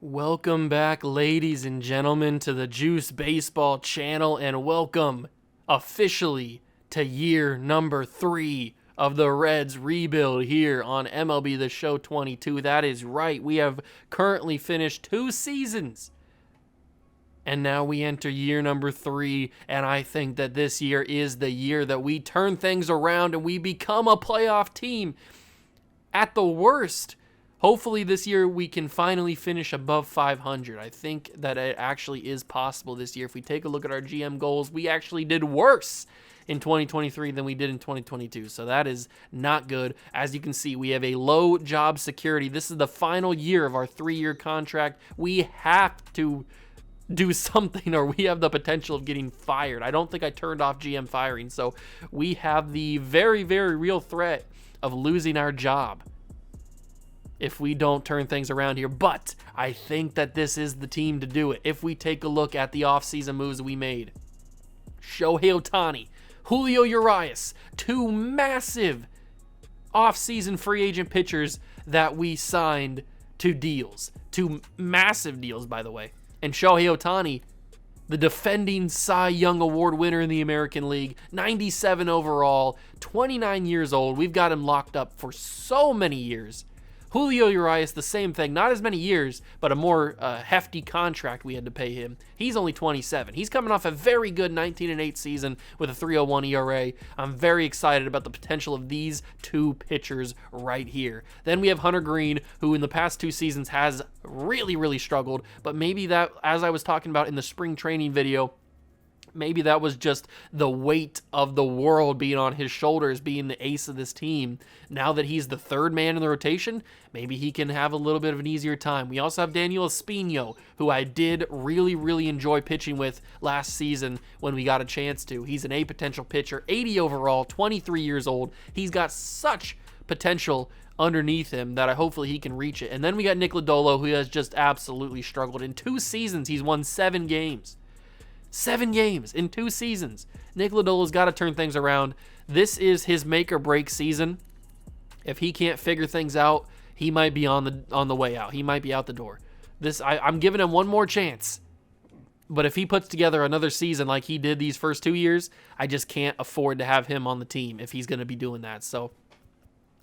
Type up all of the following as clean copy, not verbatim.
Welcome back, ladies and gentlemen, to the Juice Baseball channel, and welcome officially to year number 3 of the Reds rebuild here on MLB The Show 22. That is right. We have currently finished 2 seasons, and now we enter year number 3, and I think that this year is the year that we turn things around and we become a playoff team. At the worst, hopefully this year we can finally finish above 500. I think that it actually is possible this year. If we take a look at our GM goals, we actually did worse in 2023 than we did in 2022. So that is not good. As you can see, we have a low job security. This is the final year of our 3-year contract. We have to do something or we have the potential of getting fired. I don't think I turned off GM firing. So we have the very, very real threat of losing our job if we don't turn things around here. But I think that this is the team to do it. If we take a look at the offseason moves we made, Shohei Ohtani, Julio Urias, 2 massive offseason free agent pitchers that we signed to deals. 2 massive deals, by the way. And Shohei Ohtani, the defending Cy Young Award winner in the American League, 97 overall, 29 years old. We've got him locked up for so many years. Julio Urias, the same thing. Not as many years, but a more hefty contract we had to pay him. He's only 27. He's coming off a very good 19-8 season with a 3.01 ERA. I'm very excited about the potential of these 2 pitchers right here. Then we have Hunter Greene, who in the past 2 seasons has really, really struggled. But maybe that, as I was talking about in the spring training video, maybe that was just the weight of the world being on his shoulders, being the ace of this team. Now that he's the 3rd man in the rotation, maybe he can have a little bit of an easier time. We also have Daniel Espino, who I did really, really enjoy pitching with last season when we got a chance to. He's an A potential pitcher, 80 overall, 23 years old. He's got such potential underneath him that hopefully he can reach it. And then we got Nick Lodolo, who has just absolutely struggled. In 2 seasons, he's won 7 games. 7 games in 2 seasons. Nick Lodolo's got to turn things around. This is his make or break season. If he can't figure things out, he might be on the way out. He might be out the door. I'm giving him one more chance. But if he puts together another season like he did these first 2 years, I just can't afford to have him on the team if he's going to be doing that. So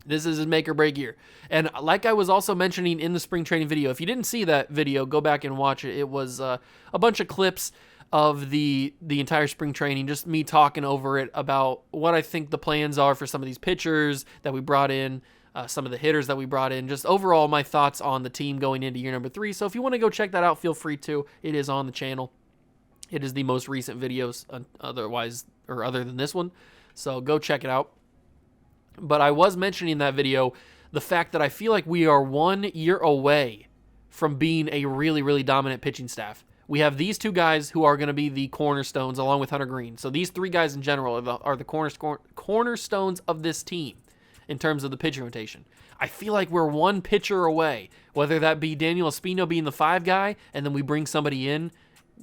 this is his make or break year. And like I was also mentioning in the spring training video, if you didn't see that video, go back and watch it. It was a bunch of clips of the entire spring training, just me talking over it about what I think the plans are for some of these pitchers that we brought in, some of the hitters that we brought in, just overall my thoughts on the team going into year number 3. So if you want to go check that out, feel free to. It is on the channel. It is the most recent videos other than this one. So go check it out. But I was mentioning in that video the fact that I feel like we are 1 year away from being a really, really dominant pitching staff. We have these 2 guys who are going to be the cornerstones along with Hunter Greene. So these 3 guys in general are the cornerstones of this team in terms of the pitching rotation. I feel like we're 1 pitcher away, whether that be Daniel Espino being the 5 guy and then we bring somebody in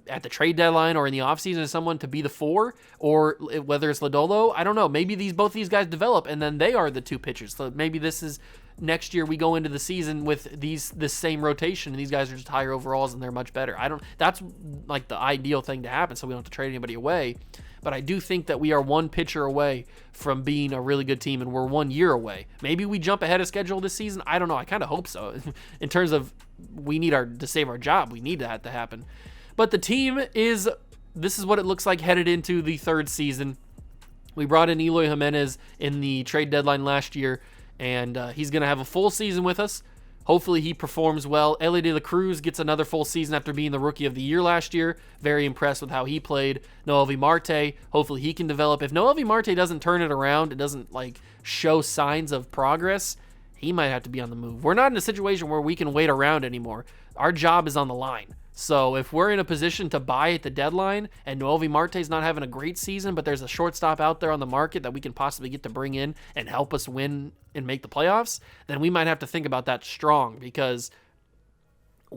at the trade deadline or in the offseason as someone to be the 4, or whether it's Lodolo. I don't know. Maybe both these guys develop and then they are the 2 pitchers. So maybe this is next year we go into the season with this same rotation and these guys are just higher overalls and they're much better. That's like the ideal thing to happen so we don't have to trade anybody away. But I do think that we are 1 pitcher away from being a really good team and we're 1 year away. Maybe we jump ahead of schedule this season. I don't know. I kind of hope so. In terms of to save our job, we need that to happen. But the team this is what it looks like headed into the 3rd season. We brought in Eloy Jimenez in the trade deadline last year, and he's going to have a full season with us. Hopefully he performs well. Ellie De La Cruz gets another full season after being the Rookie of the Year last year. Very impressed with how he played. Noelvi Marte, hopefully he can develop. If Noelvi Marte doesn't turn it around, it doesn't show signs of progress, he might have to be on the move. We're not in a situation where we can wait around anymore. Our job is on the line. So if we're in a position to buy at the deadline and Noelvi Marte's not having a great season, but there's a shortstop out there on the market that we can possibly get to bring in and help us win and make the playoffs, then we might have to think about that strong, because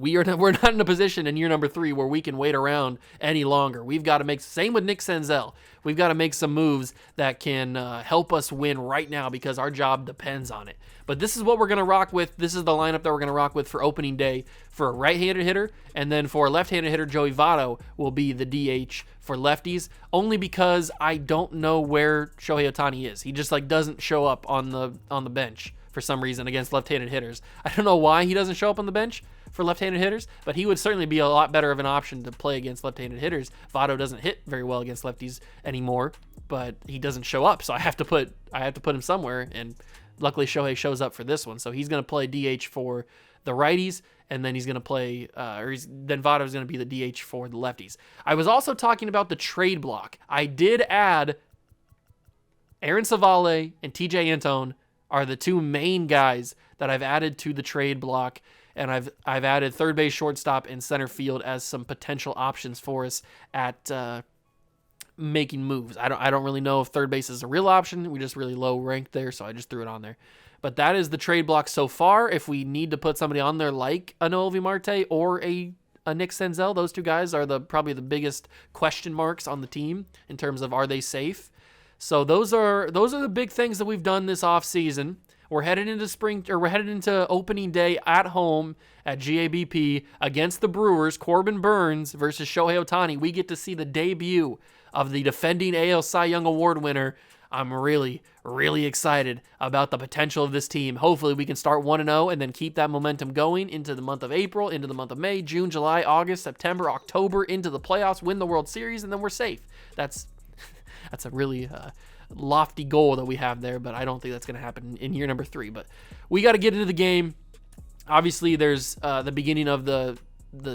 we're not in a position in year number 3 where we can wait around any longer. We've got to make, same with Nick Senzel. We've got to make some moves that can help us win right now because our job depends on it. But this is what we're going to rock with. This is the lineup that we're going to rock with for opening day for a right-handed hitter. And then for a left-handed hitter, Joey Votto will be the DH for lefties, only because I don't know where Shohei Ohtani is. He just doesn't show up on the bench for some reason against left-handed hitters. I don't know why he doesn't show up on the bench for left-handed hitters, but he would certainly be a lot better of an option to play against left-handed hitters. Votto doesn't hit very well against lefties anymore, but he doesn't show up, so I have to put him somewhere, and luckily Shohei shows up for this one. So he's going to play DH for the righties, and then he's going to play, then Votto's going to be the DH for the lefties. I was also talking about the trade block. I did add Aaron Savale and TJ Antone are the 2 main guys that I've added to the trade block, and I've added third base, shortstop, and center field as some potential options for us at making moves. I don't really know if third base is a real option. We just really low ranked there, so I just threw it on there. But that is the trade block so far. If we need to put somebody on there like a Noelvi Marte or a Nick Senzel, those 2 guys are probably the biggest question marks on the team in terms of are they safe. So those are the big things that we've done this offseason. We're headed into opening day at home at GABP against the Brewers. Corbin Burns versus Shohei Ohtani. We get to see the debut of the defending AL Cy Young Award winner. I'm really, really excited about the potential of this team. Hopefully we can start 1-0 and then keep that momentum going into the month of April, into the month of May, June, July, August, September, October, into the playoffs, win the World Series, and then we're safe. That's a really lofty goal that we have there, but I don't think that's going to happen in year number 3. But we got to get into the game. Obviously, there's the beginning of the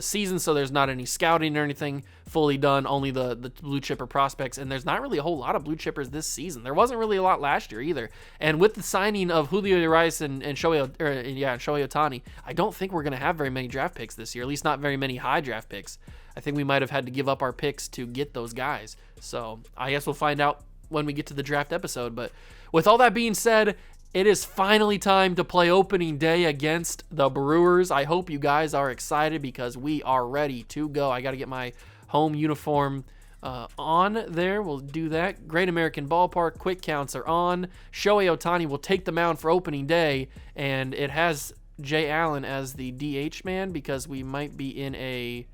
season, so there's not any scouting or anything fully done, only the blue chipper prospects, and there's not really a whole lot of blue chippers this season. There wasn't really a lot last year either. And with the signing of Julio Urias and Shohei Ohtani, I don't think we're going to have very many draft picks this year, at least not very many high draft picks. I think we might have had to give up our picks to get those guys. So I guess we'll find out when we get to the draft episode. But with all that being said, it is finally time to play opening day against the Brewers. I hope you guys are excited because we are ready to go. I got to get my home uniform on there. We'll do that. Great American Ballpark. Quick counts are on. Shohei Ohtani will take the mound for opening day, and it has Jay Allen as the DH man because we might be in a...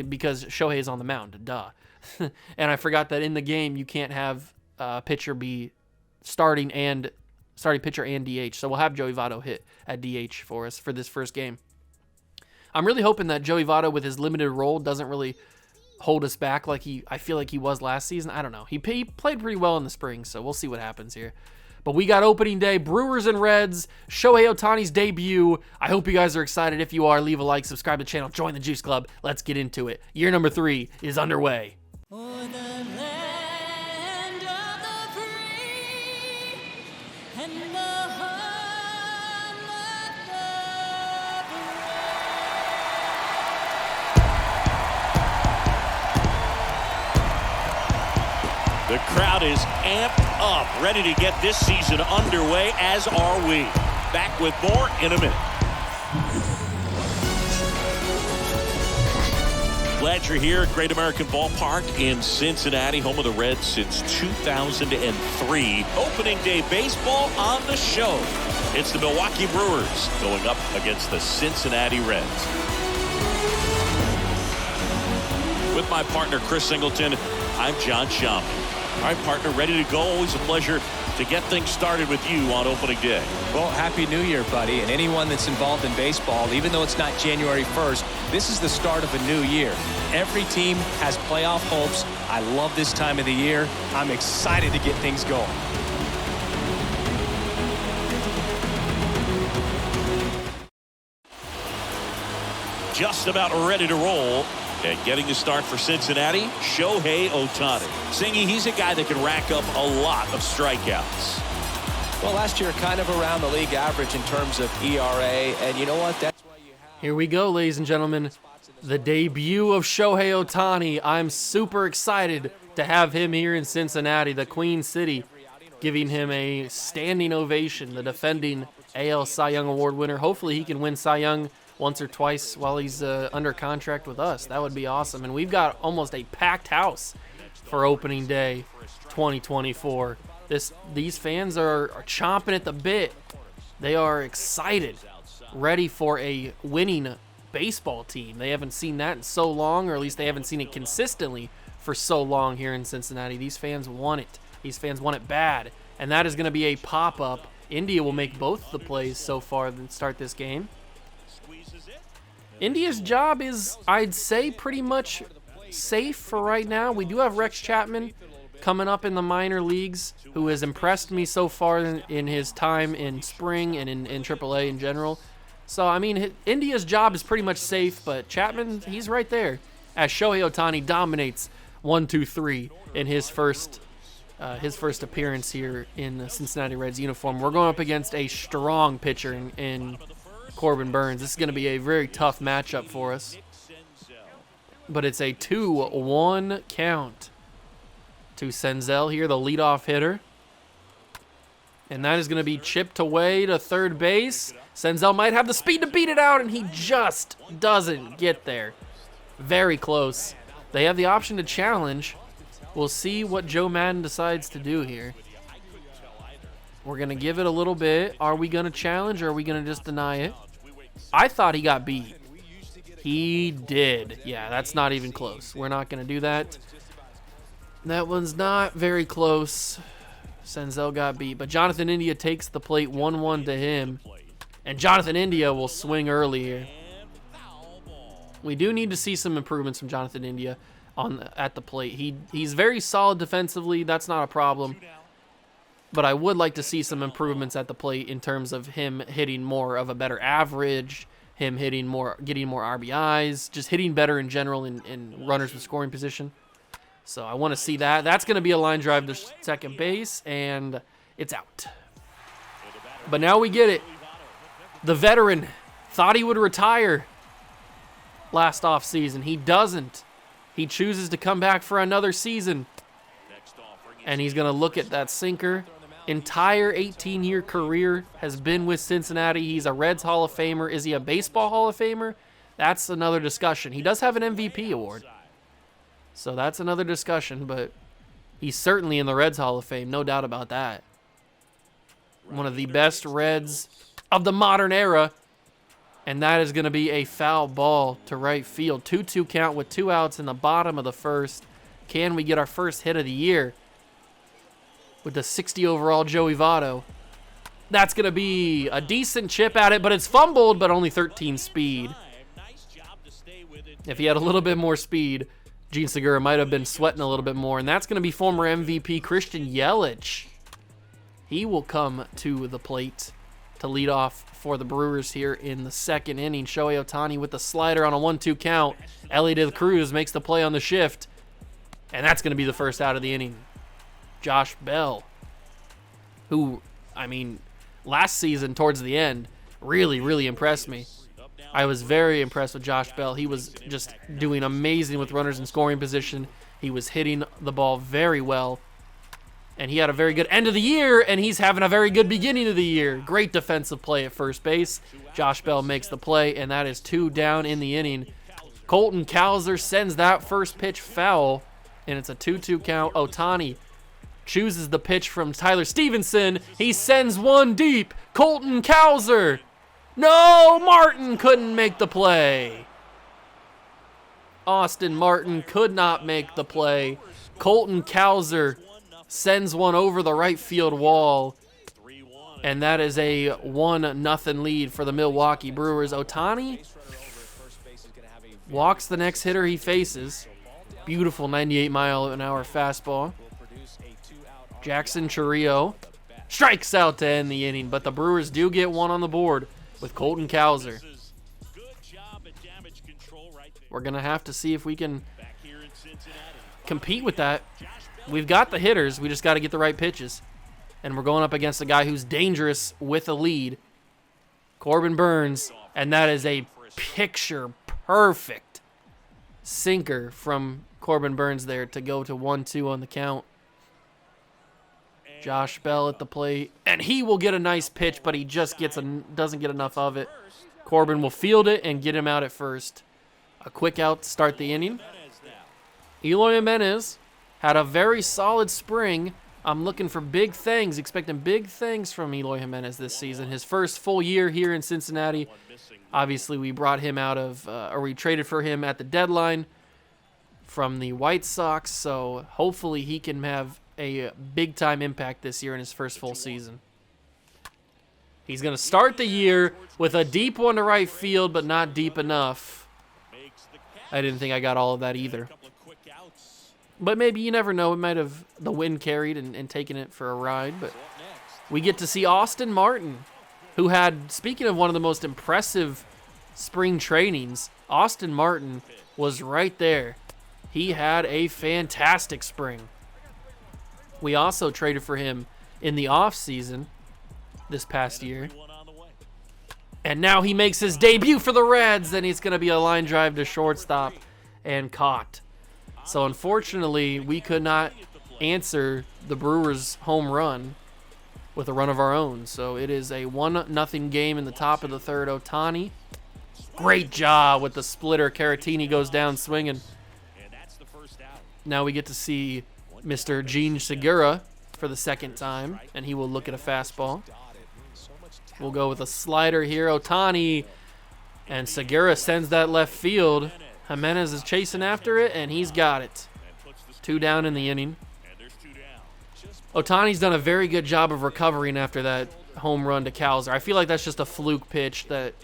because Shohei is on the mound. Duh. And I forgot that in the game you can't have pitcher be starting pitcher and DH. So we'll have Joey Votto hit at DH for us for this first game. I'm really hoping that Joey Votto, with his limited role, doesn't really hold us back like I feel like he was last season. I don't know. He played pretty well in the spring, so we'll see what happens here. But we got opening day, Brewers and Reds, Shohei Ohtani's debut. I hope you guys are excited. If you are, leave a like, subscribe to the channel, join the Juice Club. Let's get into it. Year number 3 is underway. For the land of the free and the home of the crowd is amped up, ready to get this season underway, as are we. Back with more in a minute. Glad you're here at Great American Ballpark in Cincinnati, home of the Reds since 2003. Opening day baseball on the show. It's the Milwaukee Brewers going up against the Cincinnati Reds. With my partner, Chris Singleton, I'm John Schaum. All right, partner, ready to go. Always a pleasure to get things started with you on opening day. Well, Happy New Year, buddy. And anyone that's involved in baseball, even though it's not January 1st, this is the start of a new year. Every team has playoff hopes. I love this time of the year. I'm excited to get things going. Just about ready to roll. And getting the start for Cincinnati, Shohei Ohtani. Singy, he's a guy that can rack up a lot of strikeouts. Well, last year, kind of around the league average in terms of ERA. And you know what? That's why you have... Here we go, ladies and gentlemen. The debut of Shohei Ohtani. I'm super excited to have him here in Cincinnati, the Queen City, giving him a standing ovation, the defending AL Cy Young Award winner. Hopefully he can win Cy Young once or twice while he's under contract with us. That would be awesome. And we've got almost a packed house for opening day 2024. These fans are chomping at the bit. They are excited, ready for a winning baseball team. They haven't seen that in so long, or at least they haven't seen it consistently for so long here in Cincinnati. These fans want it. These fans want it bad. And that is going to be a pop-up. India will make both the plays so far to start this game. India's job is, I'd say, pretty much safe for right now. We do have Rex Chapman coming up in the minor leagues, who has impressed me so far in his time in spring and in AAA in general. So, I mean, India's job is pretty much safe, but Chapman, he's right there. As Shohei Ohtani dominates 1-2-3 in his first appearance here in the Cincinnati Reds uniform. We're going up against a strong pitcher in Corbin Burns. This is going to be a very tough matchup for us. But it's a 2-1 count to Senzel here, the leadoff hitter. And that is going to be chipped away to third base. Senzel might have the speed to beat it out, and he just doesn't get there. Very close. They have the option to challenge. We'll see what Joe Madden decides to do here. We're going to give it a little bit. Are we going to challenge, or are we going to just deny it? I thought he got beat. He did. Yeah, that's not even close. We're not going to do that. That one's not very close. Senzel got beat. But Jonathan India takes the plate 1-1 to him. And Jonathan India will swing early here. We do need to see some improvements from Jonathan India at the plate. He's very solid defensively. That's not a problem. But I would like to see some improvements at the plate in terms of him hitting more of a better average, him hitting more, getting more RBIs, just hitting better in general in runners with scoring position. So I want to see that. That's going to be a line drive to second base, and it's out. But now we get it. The veteran thought he would retire last offseason. He doesn't. He chooses to come back for another season. And he's going to look at that sinker. Entire 18-year career has been with Cincinnati. He's a Reds Hall of Famer. Is he a baseball Hall of Famer? That's another discussion. He does have an MVP award. So that's another discussion, but he's certainly in the Reds Hall of Fame, no doubt about that. One of the best Reds of the modern era. And that is going to be a foul ball to right field. 2-2 count with 2 outs in the bottom of the first. Can we get our first hit of the year with the 60 overall Joey Votto? That's going to be a decent chip at it, but it's fumbled, but only 13 speed. If he had a little bit more speed, Gene Segura might have been sweating a little bit more. And that's going to be former MVP Christian Yelich. He will come to the plate to lead off for the Brewers here in the second inning. Shohei Ohtani with the slider on a 1-2 count. Ellie De La Cruz makes the play on the shift. And that's going to be the first out of the inning. Josh Bell, who, I mean, last season towards the end, really, really impressed me. I was very impressed with Josh Bell. He was just doing amazing with runners in scoring position. He was hitting the ball very well. And he had a very good end of the year, and he's having a very good beginning of the year. Great defensive play at first base. Josh Bell makes the play, and that is 2 down in the inning. Colton Cowser sends that first pitch foul, and it's a 2-2 count. Ohtani chooses the pitch from Tyler Stevenson. He sends one deep. Colton Cowser. No, Martin couldn't make the play. Austin Martin could not make the play. Colton Cowser sends one over the right field wall, and that is a 1-0 lead for the Milwaukee Brewers. Ohtani walks the next hitter he faces. Beautiful 98-mile-an-hour fastball. Jackson Chourio strikes out to end the inning, but the Brewers do get one on the board with Colton Cowser. We're going to have to see if we can compete with that. We've got the hitters. We just got to get the right pitches. And we're going up against a guy who's dangerous with a lead, Corbin Burns, and that is a picture-perfect sinker from Corbin Burns there to go to 1-2 on the count. Josh Bell at the plate, and he will get a nice pitch, but he just doesn't get enough of it. Corbin will field it and get him out at first. A quick out to start the inning. Eloy Jimenez had a very solid spring. I'm looking for big things, expecting big things from Eloy Jimenez this season. His first full year here in Cincinnati. Obviously, we brought him out of, or we traded for him at the deadline from the White Sox. So hopefully he can have a big-time impact this year in his first full season. He's going to start the year with a deep one to right field, but not deep enough. I didn't think I got all of that either. But maybe, you never know. It might have the wind carried and taken it for a ride. But we get to see Austin Martin, who had, speaking of one of the most impressive spring trainings, Austin Martin was right there. He had a fantastic spring. We also traded for him in the offseason this past year. And now he makes his debut for the Reds, and it's going to be a line drive to shortstop and caught. So unfortunately, we could not answer the Brewers' home run with a run of our own. So it is a 1-0 game in the top of the third. Ohtani, great job with the splitter. Caratini goes down swinging. Now we get to see Mr. Gene Segura for the second time, and he will look at a fastball. We'll go with a slider here. Ohtani, and Segura sends that left field. Jimenez is chasing after it, and he's got it. 2 down in the inning. Ohtani's done a very good job of recovering after that home run to Cowser. I feel like that's just a fluke pitch that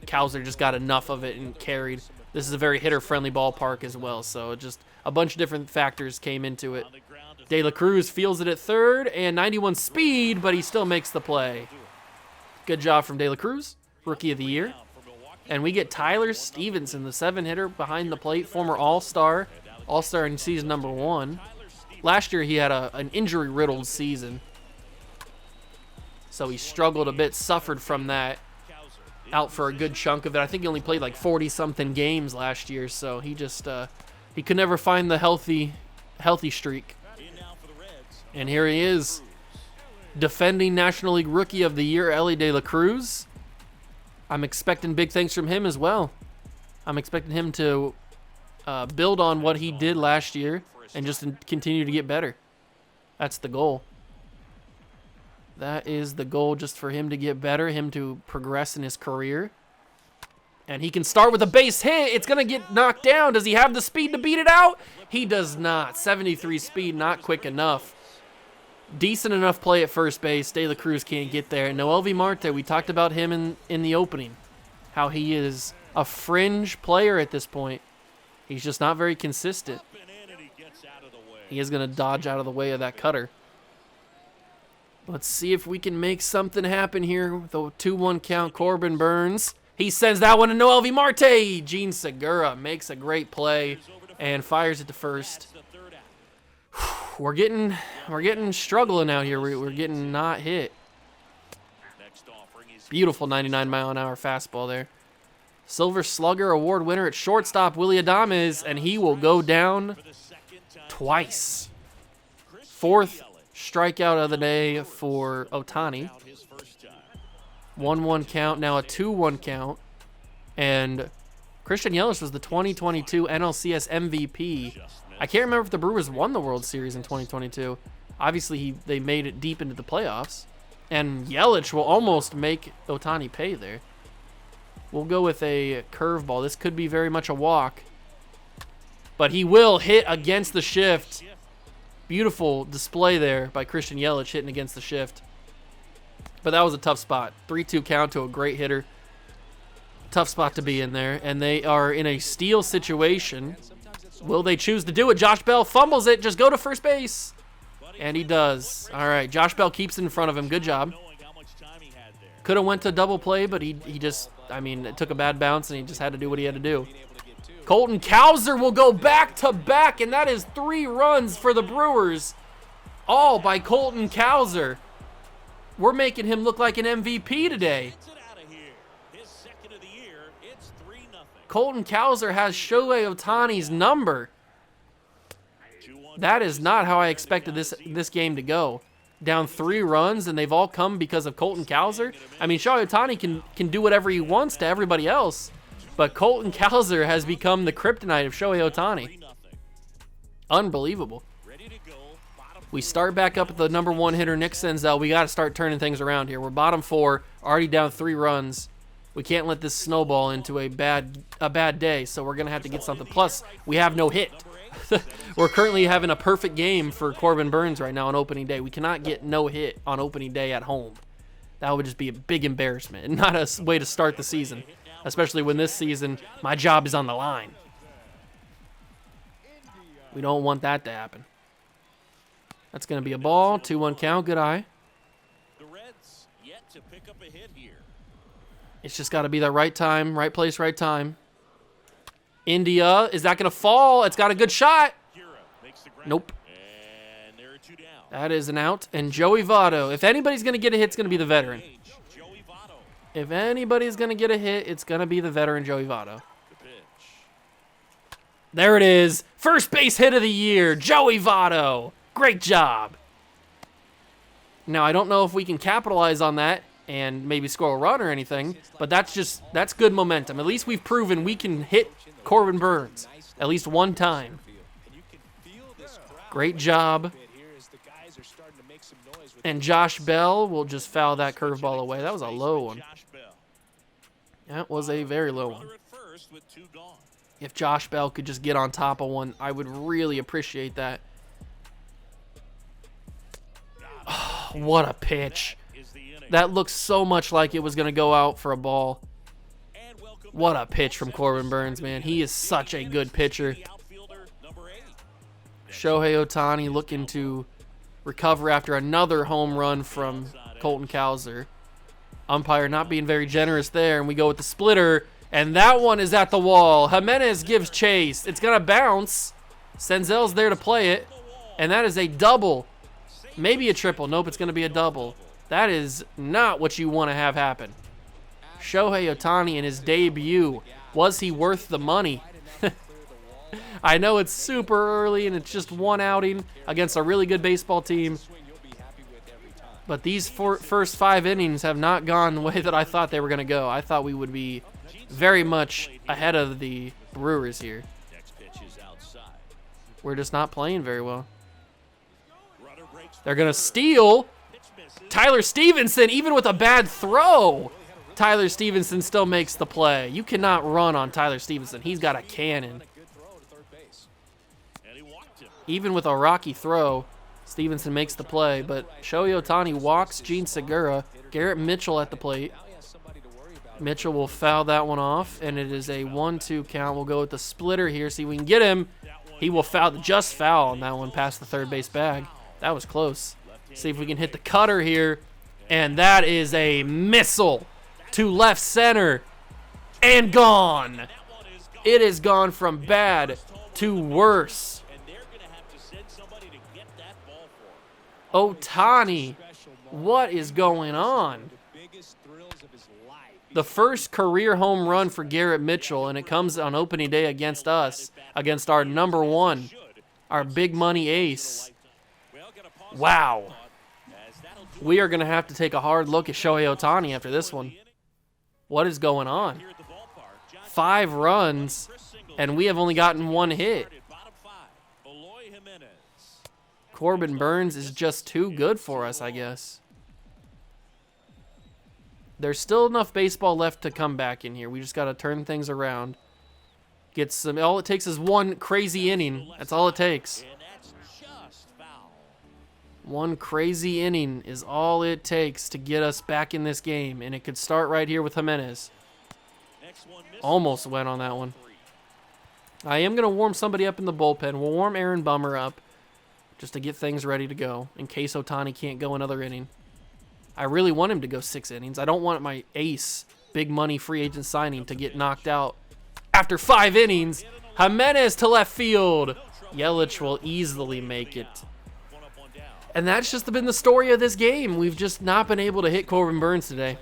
Cowser just got enough of it and carried. This is a very hitter-friendly ballpark as well, so just a bunch of different factors came into it. De La Cruz fields it at third, and 91 speed, but he still makes the play. Good job from De La Cruz, Rookie of the Year. And we get Tyler Stevenson, the 7-hitter behind the plate, former All-Star in season number 1. Last year he had an injury-riddled season, so he struggled a bit, suffered from that, out for a good chunk of it. I think he only played like 40-something games last year, so he just he could never find the healthy streak. And here he is, defending National League Rookie of the Year, Ellie De La Cruz. I'm expecting big things from him as well. I'm expecting him to build on what he did last year and just continue to get better. That's the goal. That is the goal, just for him to get better, him to progress in his career. And he can start with a base hit. It's going to get knocked down. Does he have the speed to beat it out? He does not. 73 speed, not quick enough. Decent enough play at first base. De La Cruz can't get there. Noel V. Marte, we talked about him in the opening, how he is a fringe player at this point. He's just not very consistent. He is going to dodge out of the way of that cutter. Let's see if we can make something happen here with a 2-1 count. Corbin Burns. He sends that one to Noel V. Marte. Gene Segura makes a great play and fires it to first. We're getting struggling out here. We're getting not hit. Beautiful 99-mile-an-hour fastball there. Silver Slugger Award winner at shortstop, Willy Adames, and he will go down twice. 4th strikeout of the day for Ohtani. 1-1 count, now a 2-1 count. And Christian Yelich was the 2022 NLCS MVP. I can't remember if the Brewers won the World Series in 2022. Obviously, they made it deep into the playoffs. And Yelich will almost make Ohtani pay there. We'll go with a curveball. This could be very much a walk. But he will hit against the shift. Beautiful display there by Christian Yelich, hitting against the shift. But that was a tough spot. 3-2 count to a great hitter. Tough spot to be in there. And they are in a steal situation. Will they choose to do it? Josh Bell fumbles it. Just go to first base. And he does. All right, Josh Bell keeps it in front of him. Good job. Could have went to double play, but he just, it took a bad bounce, and he just had to do what he had to do. Colton Cowser will go back-to-back, and that is 3 runs for the Brewers. All by Colton Cowser. We're making him look like an MVP today. Colton Cowser has Shohei Ohtani's number. That is not how I expected this game to go. down 3 runs, and they've all come because of Colton Cowser. I mean, Shohei Ohtani can do whatever he wants to everybody else, but Colton Cowser has become the kryptonite of Shohei Ohtani. Unbelievable. We start back up at the number 1 hitter, Nick Senzel. We got to start turning things around here. We're bottom 4, already down 3 runs. We can't let this snowball into a bad day, so we're going to have to get something. Plus, we have no hit. We're currently having a perfect game for Corbin Burns right now on opening day. We cannot get no hit on opening day at home. That would just be a big embarrassment and not a way to start the season, especially when this season my job is on the line. We don't want that to happen. That's going to be a ball. 2-1 count. Good eye. The Reds yet to pick up a hit here. It's just got to be the right time, right place, right time. India, is that going to fall? It's got a good shot. Nope. And there are 2 down. That is an out. And Joey Votto, if anybody's going to get a hit, it's going to be the veteran. If anybody's going to get a hit, it's going to be the veteran Joey Votto. There it is. First base hit of the year, Joey Votto. Great job. Now, I don't know if we can capitalize on that and maybe score a run or anything, but that's good momentum. At least we've proven we can hit Corbin Burns at least one time. Great job. And Josh Bell will just foul that curveball away. That was a low one. That was a very low one. If Josh Bell could just get on top of one, I would really appreciate that. Oh, what a pitch. That looks so much like it was going to go out for a ball. What a pitch from Corbin Burns, man. He is such a good pitcher. Shohei Ohtani looking to recover after another home run from Colton Cowser. Umpire not being very generous there, and we go with the splitter, and that one is at the wall. Jimenez gives chase. It's going to bounce. Senzel's there to play it, and that is a double. Maybe a triple. Nope, it's going to be a double. That is not what you want to have happen. Shohei Ohtani in his debut. Was he worth the money? I know it's super early and it's just one outing against a really good baseball team, but these first 5 innings have not gone the way that I thought they were going to go. I thought we would be very much ahead of the Brewers here. We're just not playing very well. They're going to steal. Tyler Stevenson, even with a bad throw, Tyler Stevenson still makes the play. You cannot run on Tyler Stevenson. He's got a cannon. Even with a rocky throw, Stevenson makes the play, but Shohei Ohtani walks Gene Segura. Garrett Mitchell at the plate. Mitchell will foul that one off, and it is a 1-2 count. We'll go with the splitter here, see if we can get him. He will foul on that one past the third base bag. That was close. See if we can hit the cutter here, and that is a missile to left center, and gone. It has gone from bad to worse. Ohtani, what is going on? The first career home run for Garrett Mitchell, and it comes on opening day against us, against our number 1, our big money ace. Wow. We are going to have to take a hard look at Shohei Ohtani after this one. What is going on? 5 runs, and we have only gotten 1 hit. Corbin Burns is just too good for us, I guess. There's still enough baseball left to come back in here. We just got to turn things around. Get some. All it takes is 1 crazy inning. That's all it takes. 1 crazy inning is all it takes to get us back in this game, and it could start right here with Jimenez. Almost went on that one. I am going to warm somebody up in the bullpen. We'll warm Aaron Bummer up just to get things ready to go in case Ohtani can't go another inning. I really want him to go 6 innings. I don't want my ace, big money free agent signing, to get knocked out after 5 innings. Jimenez to left field. Yelich will easily make it. And that's just been the story of this game. We've just not been able to hit Corbin Burns today.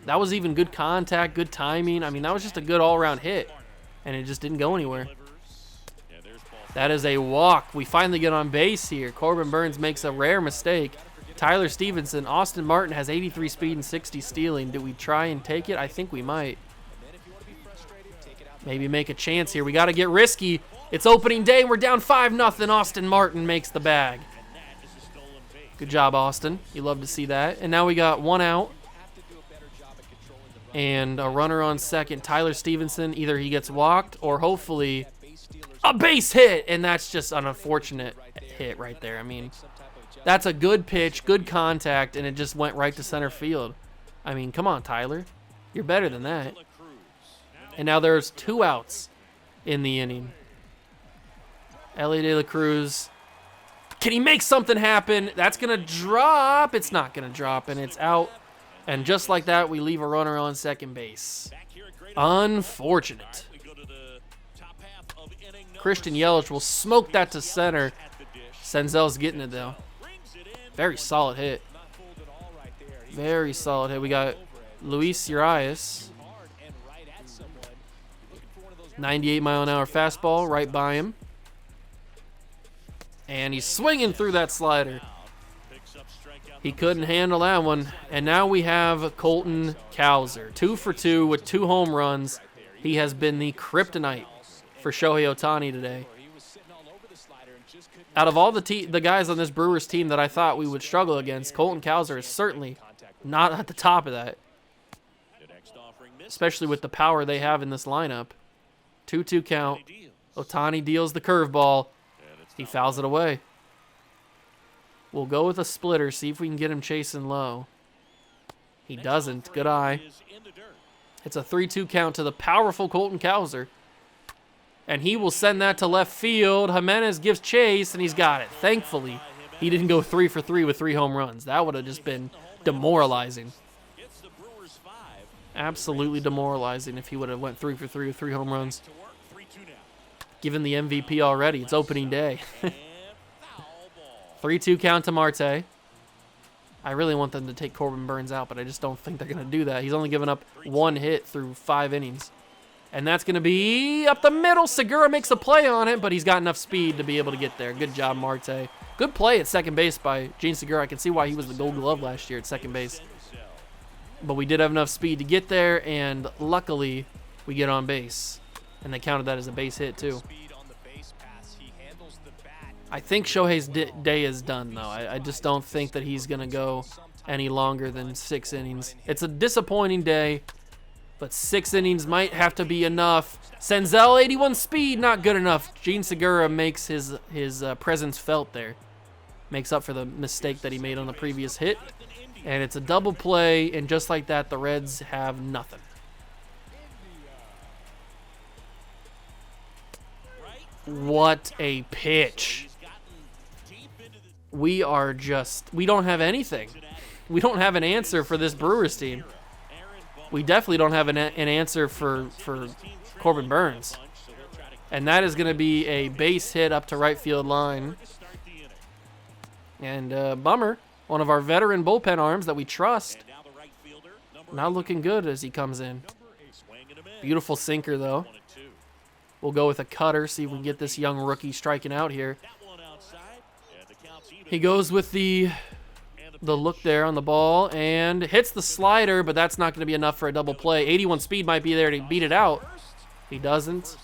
That was even good contact, good timing. I mean, that was just a good all-around hit, and it just didn't go anywhere. That is a walk. We finally get on base here. Corbin Burns makes a rare mistake. Tyler Stevenson. Austin Martin has 83 speed and 60 stealing. Do we try and take it? I think we might. Maybe make a chance here. We got to get risky. It's opening day and we're down 5-0. Austin Martin makes the bag. Good job, Austin. You love to see that. And now we got 1 out. And a runner on second. Tyler Stevenson, either he gets walked or hopefully a base hit. And that's just an unfortunate hit right there. I mean, that's a good pitch, good contact, and it just went right to center field. I mean, come on, Tyler. You're better than that. And now there's 2 outs in the inning. Ellie De La Cruz. Can he make something happen? That's going to drop. It's not going to drop, and it's out. And just like that, we leave a runner on second base. Unfortunate. Christian Yelich will smoke that to center. Senzel's getting it, though. Very solid hit. Very solid hit. We got Luis Urias. 98-mile-an-hour fastball right by him. And he's swinging through that slider. He couldn't handle that one. And now we have Colton Cowser. 2 for 2 with 2 home runs. He has been the kryptonite for Shohei Ohtani today. Out of all the guys on this Brewers team that I thought we would struggle against, Colton Cowser is certainly not at the top of that. Especially with the power they have in this lineup. 2-2 count. Ohtani deals the curveball. He fouls it away. We'll go with a splitter, see if we can get him chasing low. He doesn't. Good eye. It's a 3-2 count to the powerful Colton Cowser. And he will send that to left field. Jimenez gives chase, and he's got it. Thankfully, he didn't go 3 for 3 with 3 home runs. That would have just been demoralizing. Absolutely demoralizing if he would have went 3 for 3 with 3 home runs. Given the MVP already. It's opening day. 3-2 count to Marte. I really want them to take Corbin Burns out, but I just don't think they're going to do that. He's only given up 1 hit through 5 innings. And that's going to be up the middle. Segura makes a play on it, but he's got enough speed to be able to get there. Good job, Marte. Good play at second base by Gene Segura. I can see why he was the Gold Glove last year at second base. But we did have enough speed to get there, and luckily we get on base. And they counted that as a base hit, too. I think Shohei's day is done, though. I just don't think that he's going to go any longer than 6 innings. It's a disappointing day, but 6 innings might have to be enough. Senzel, 81 speed, not good enough. Gene Segura makes his presence felt there. Makes up for the mistake that he made on the previous hit. And it's a double play, and just like that, the Reds have nothing. What a pitch. We don't have anything. We don't have an answer for this Brewers team. We definitely don't have an answer for Corbin Burns. And that is going to be a base hit up to right field line. And bummer, one of our veteran bullpen arms that we trust. Not looking good as he comes in. Beautiful sinker, though. We'll go with a cutter, see if we can get this young rookie striking out here. He goes with the look there on the ball and hits the slider, but that's not going to be enough for a double play. 81 speed might be there to beat it out. He doesn't.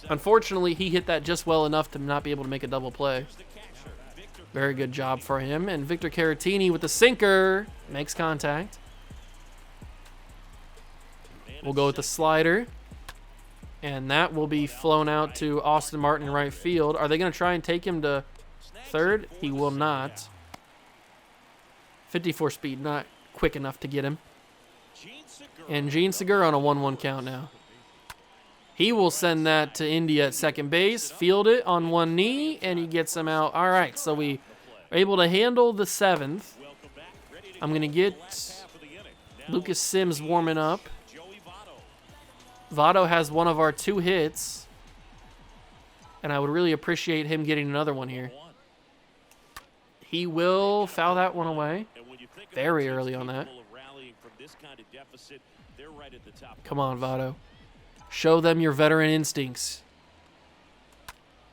Unfortunately, he hit that just well enough to not be able to make a double play. Very good job for him. And Victor Caratini with the sinker makes contact. We'll go with the slider. And that will be flown out to Austin Martin in right field. Are they going to try and take him to third? He will not. 54 speed, not quick enough to get him. And Gene Segura on a 1-1 count now. He will send that to India at second base, field it on one knee, and he gets him out. All right, so we are able to handle the 7th. I'm going to get Lucas Sims warming up. Votto has one of our 2 hits, and I would really appreciate him getting another one here. He will foul that one away. Very early on that. Come on, Votto. Show them your veteran instincts.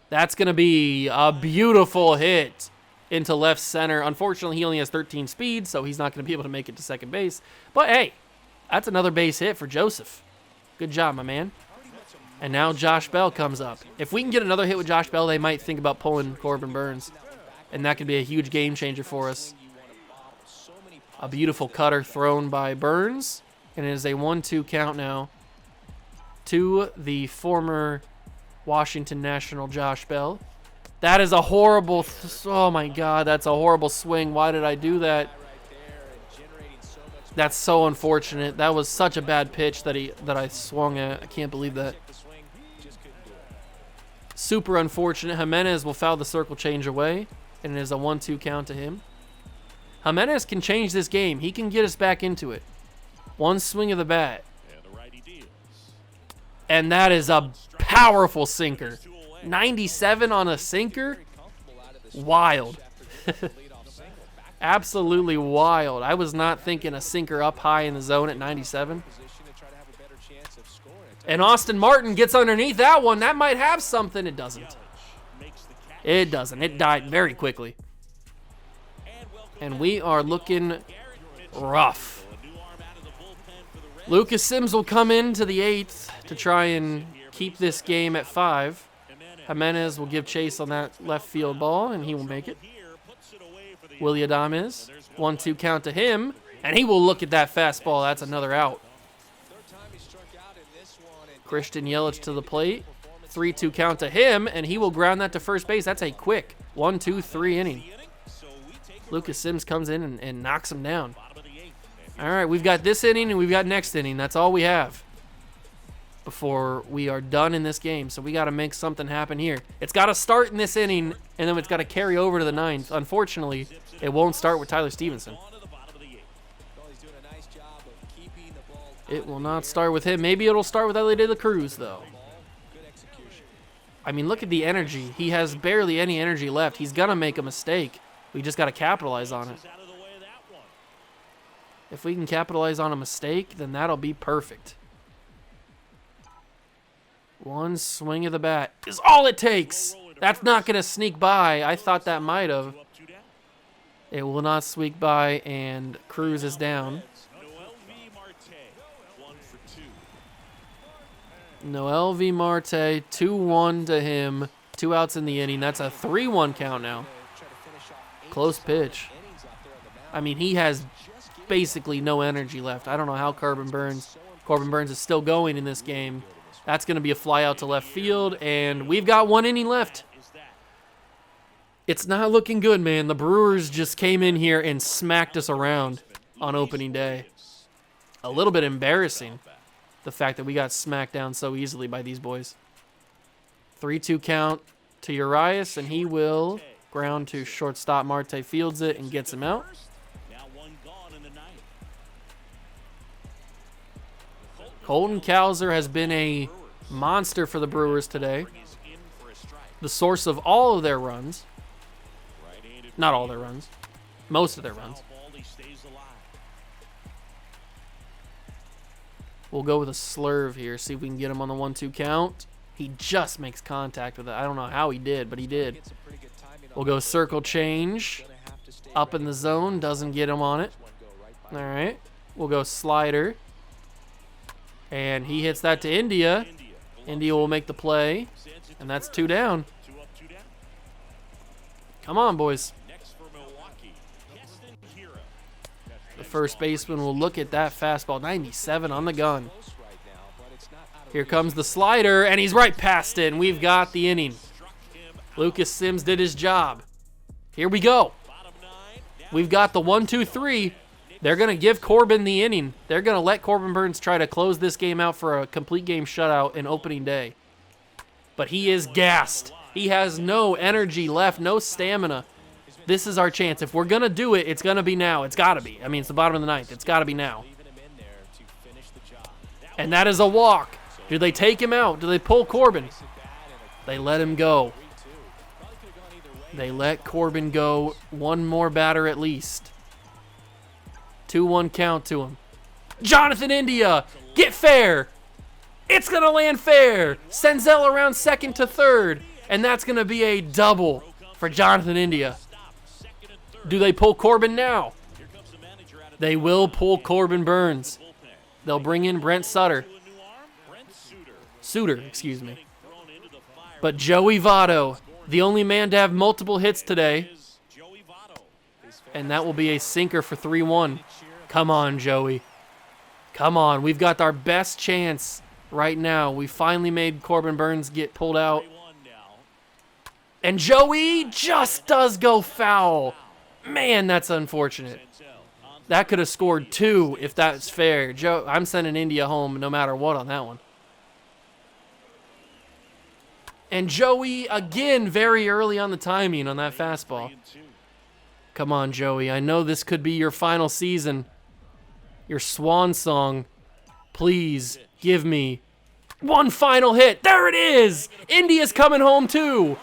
That's going to be a beautiful hit into left center. Unfortunately, he only has 13 speed, so he's not going to be able to make it to second base. But, hey, that's another base hit for Joseph. Good job, my man. And now Josh Bell comes up. If we can get another hit with Josh Bell, they might think about pulling Corbin Burns. And that could be a huge game changer for us. A beautiful cutter thrown by Burns. And it is a 1-2 count now to the former Washington National Josh Bell. That is a horrible, oh my God, that's a horrible swing. Why did I do that? That's so unfortunate. That was such a bad pitch that I swung at. I can't believe that. Super unfortunate. Jimenez will foul the circle change away, and it is a 1-2 count to him. Jimenez can change this game. He can get us back into it. One swing of the bat. And that is a powerful sinker. 97 on a sinker? Wild. Absolutely wild. I was not thinking a sinker up high in the zone at 97. And Austin Martin gets underneath that one. That might have something. It doesn't. It doesn't. It died very quickly. And we are looking rough. Lucas Sims will come into the 8th to try and keep this game at 5. Jimenez will give chase on that left field ball, and he will make it. Willy Adames, 1-2 count to him, and he will look at that fastball. That's another out. Christian Yelich to the plate, 3-2 count to him, and he will ground that to first base. That's a quick 1-2-3 inning. Lucas Sims comes in and knocks him down. All right, we've got this inning and we've got next inning. That's all we have before we are done in this game. So we got to make something happen here. It's got to start in this inning, and then it's got to carry over to the 9th. Unfortunately, it won't start with Tyler Stevenson. It will not start with him. Maybe it'll start with Ellie De La Cruz, though. I mean, look at the energy. He has barely any energy left. He's going to make a mistake. We just got to capitalize on it. If we can capitalize on a mistake, then that'll be perfect. One swing of the bat is all it takes. That's not going to sneak by. I thought that might have. It will not sneak by, and Cruz is down. Noel V. Marte, 2-1 to him. 2 outs in the inning. That's a 3-1 count now. Close pitch. I mean, he has basically no energy left. I don't know how Corbin Burns is still going in this game. That's going to be a fly out to left field, and we've got 1 inning left. It's not looking good, man. The Brewers just came in here and smacked us around on opening day. A little bit embarrassing, the fact that we got smacked down so easily by these boys. 3-2 count to Urias, and he will ground to shortstop. Marte fields it and gets him out. Colton Cowser has been a monster for the Brewers today. The source of all of their runs. Not all their runs. Most of their runs. We'll go with a slurve here. See if we can get him on the 1-2 count. He just makes contact with it. I don't know how he did, but he did. We'll go circle change. Up in the zone. Doesn't get him on it. All right. We'll go slider. And he hits that to India. India will make the play. And that's 2 down. Come on, boys. The first baseman will look at that fastball. 97 on the gun. Here comes the slider, and he's right past it, and we've got the inning. Lucas Sims did his job. Here we go. We've got the 1-2-3. They're going to give Corbin the inning. They're going to let Corbin Burns try to close this game out for a complete game shutout in opening day. But he is gassed. He has no energy left, no stamina. This is our chance. If we're going to do it, it's going to be now. It's got to be. I mean, it's the bottom of the 9th. It's got to be now. And that is a walk. Do they take him out? Do they pull Corbin? They let him go. They let Corbin go. One more batter at least. 2-1 count to him. Jonathan India, get fair. It's going to land fair. Senzel around second to third. And that's going to be a double for Jonathan India. Do they pull Corbin now? They will pull Corbin Burns. They'll bring in Brent Sutter. Suter, excuse me. But Joey Votto, the only man to have multiple hits today. And that will be a sinker for 3-1. Come on, Joey. Come on. We've got our best chance right now. We finally made Corbin Burns get pulled out. And Joey just does go foul. Man, that's unfortunate. That could have scored 2 if that's fair. I'm sending India home no matter what on that one. And Joey, again, very early on the timing on that fastball. Come on, Joey. I know this could be your final season. Your swan song. Please give me one final hit. There it is. India's coming home too.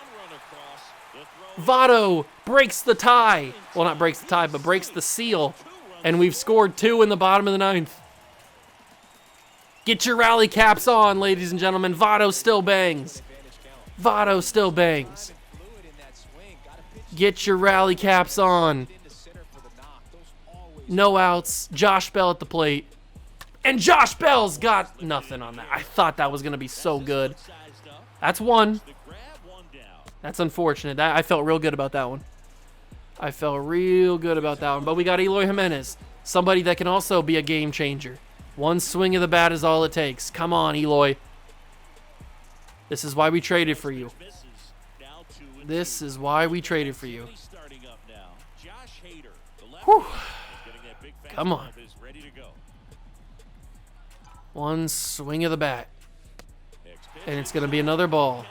Votto breaks the tie. Well, not breaks the tie, but breaks the seal. And we've scored 2 in the bottom of the 9th. Get your rally caps on, ladies and gentlemen. Votto still bangs. Votto still bangs. Get your rally caps on. No outs. Josh Bell at the plate. And Josh Bell's got nothing on that. I thought that was going to be so good. That's 1. That's unfortunate. I felt real good about that one. I felt real good about that one. But we got Eloy Jimenez. Somebody that can also be a game changer. One swing of the bat is all it takes. Come on, Eloy. This is why we traded for you. This is why we traded for you. Whew. Come on. One swing of the bat. And it's going to be another ball.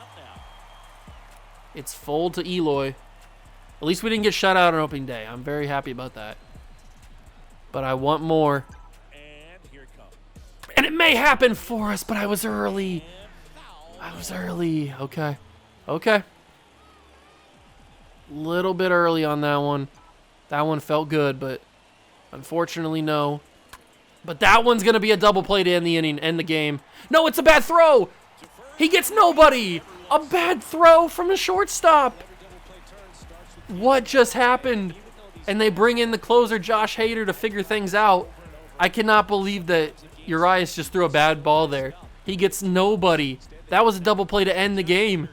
It's full to Eloy. At least we didn't get shut out on opening day. I'm very happy about that. But I want more. And it may happen for us, but I was early. I was early. Okay. Okay. Little bit early on that one. That one felt good, but unfortunately, no. But that one's going to be a double play to end the inning, end the game. No, it's a bad throw. He gets nobody. A bad throw from the shortstop. What just happened? And they bring in the closer, Josh Hader, to figure things out. I cannot believe that Urias just threw a bad ball there. He gets nobody. That was a double play to end the game.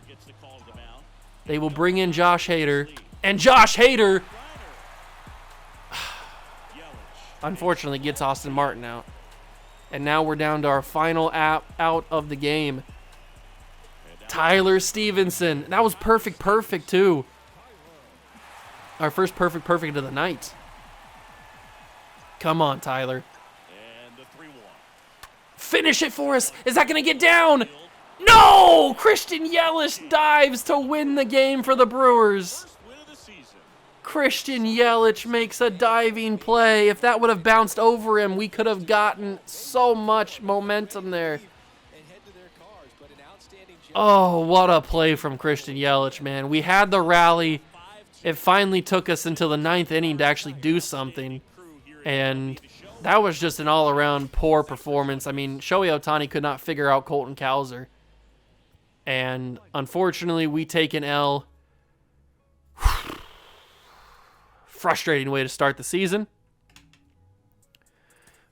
They will bring in Josh Hader. And Josh Hader, unfortunately, gets Austin Martin out. And now we're down to our final out of the game. Tyler Stevenson. That was perfect, too. Our first perfect of the night. Come on, Tyler. Finish it for us. Is that going to get down? No! Christian Yelich dives to win the game for the Brewers. Christian Yelich makes a diving play. If that would have bounced over him, we could have gotten so much momentum there. Oh, what a play from Christian Yelich, man. We had the rally. It finally took us until the 9th inning to actually do something. And that was just an all-around poor performance. I mean, Shohei Ohtani could not figure out Colton Cowser. And unfortunately, we take an L. Frustrating way to start the season.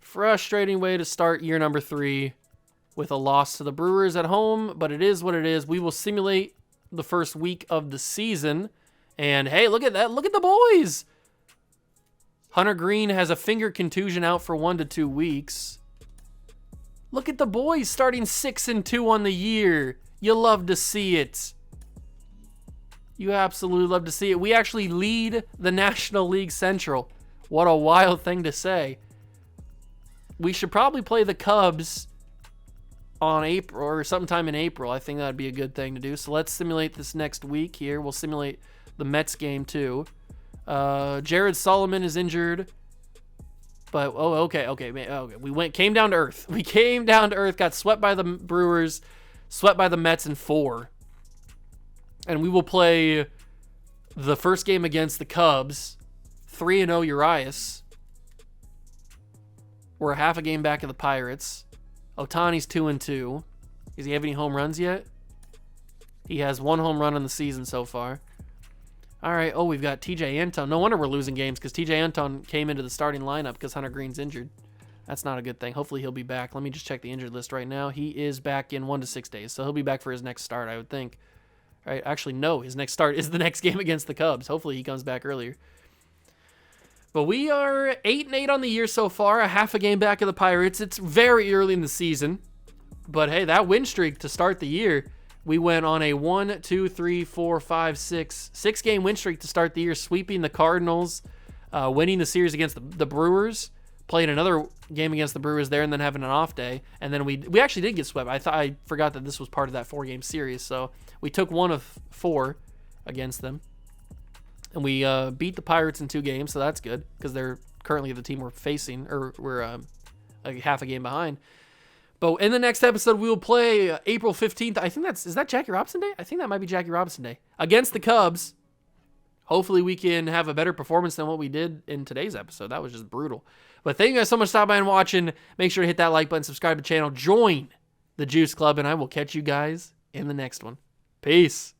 Frustrating way to start year number 3 with a loss to the Brewers at home. But it is what it is. We will simulate the first week of the season. And hey, look at that. Look at the boys. Hunter Green has a finger contusion out for 1 to 2 weeks. Look at the boys starting 6-2 on the year. You love to see it. You absolutely love to see it. We actually lead the National League Central. What a wild thing to say. We should probably play the Cubs on April or sometime in April. I think that'd be a good thing to do. So let's simulate this next week here. We'll simulate the Mets game too. Jared Solomon is injured. But okay. We came down to earth. We came down to earth, got swept by the Brewers, swept by the Mets in 4. And we will play the first game against the Cubs, 3-0 Urias. We're a half a game back of the Pirates. Ohtani's 2-2. Does he have any home runs yet? He has 1 home run in the season so far. All right. Oh, we've got TJ Antone. No wonder we're losing games because TJ Antone came into the starting lineup because Hunter Green's injured. That's not a good thing. Hopefully he'll be back. Let me just check the injured list right now. He is back in 1 to 6 days, so he'll be back for his next start, I would think. All right. Actually, no. His next start is the next game against the Cubs. Hopefully he comes back earlier. But we are 8-8 on the year so far, a half a game back of the Pirates. It's very early in the season. But hey, that win streak to start the year, we went on a 6-game win streak to start the year, sweeping the Cardinals, winning the series against the Brewers, playing another game against the Brewers there, and then having an off day. And then we actually did get swept. I forgot that this was part of that 4-game series. So we took 1 of 4 against them. And we beat the Pirates in 2 games, so that's good because they're currently the team we're facing, or we're a half a game behind. But in the next episode, we will play April 15th. I think is that Jackie Robinson Day? I think that might be Jackie Robinson Day. Against the Cubs. Hopefully we can have a better performance than what we did in today's episode. That was just brutal. But thank you guys so much for stopping by and watching. Make sure to hit that like button, subscribe to the channel, join the Juice Club, and I will catch you guys in the next one. Peace.